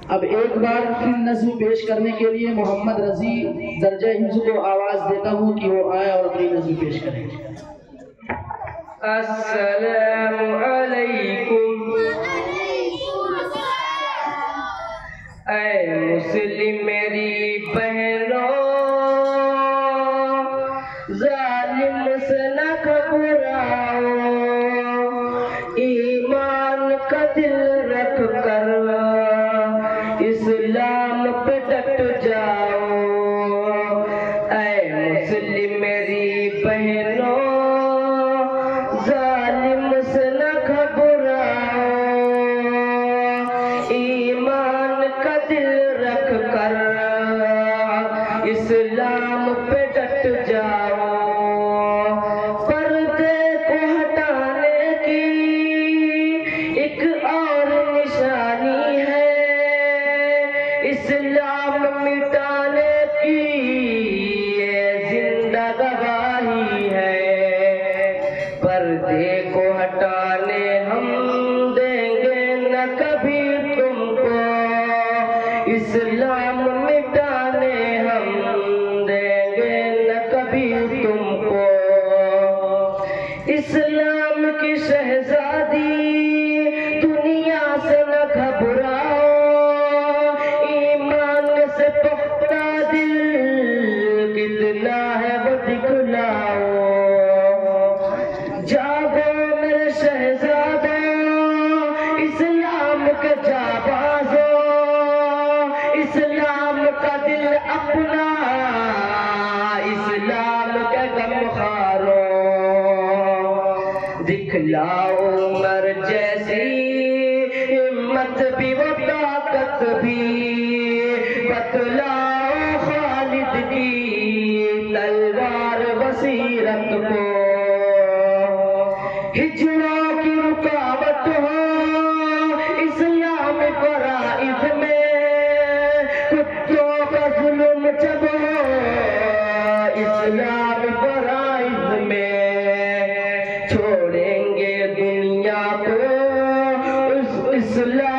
अब एक बार फिर नज़्म पेश करने के लिए मोहम्मद रजी दर्जा हिफ्ज़ को आवाज़ देता हूँ कि वो आए और अपनी नज़्म पेश करें। अस्सलामु अलैकुम ऐ मुस्लिम मेरी बहनों, जालिम से न घबराओ, ईमान का दिल रख कर इस्लाम पे डट जाओ। ऐ मुस्लिम मेरी बहनों, जालिम से न घबराओ, ईमान का दिल रख कर इस्लाम पे डट जाओ। पर्दे को हटाने की एक और निशानी है, इस्लाम मिटाने की ये जिंदा गवाही है। पर्दे को हटाने हम देंगे न कभी तुमको, इस्लाम मिटाने हम देंगे न कभी तुमको। इस्लाम की शहजादी दुनिया से न घबराओ, ईमान से पुख्ता दिल कितना है वो दिखलाओ। जागो मेरे शहजादो, इस्लाम के जाबाजो, इस्लाम का दिल अपना, इस्लाम के गमखारो। दिखलाओ उमर जैसी हिम्मत भी वो ताकत भी, बतलाओ खालिद की तलवार बसीरत को। हिजड़ों की रुकावट हो इस्लाम फराइज़ में, कुत्तों का जुल्म जब हो इस्लाम फराइज़ में। छोड़ेंगे दुनिया को उस इस्लाम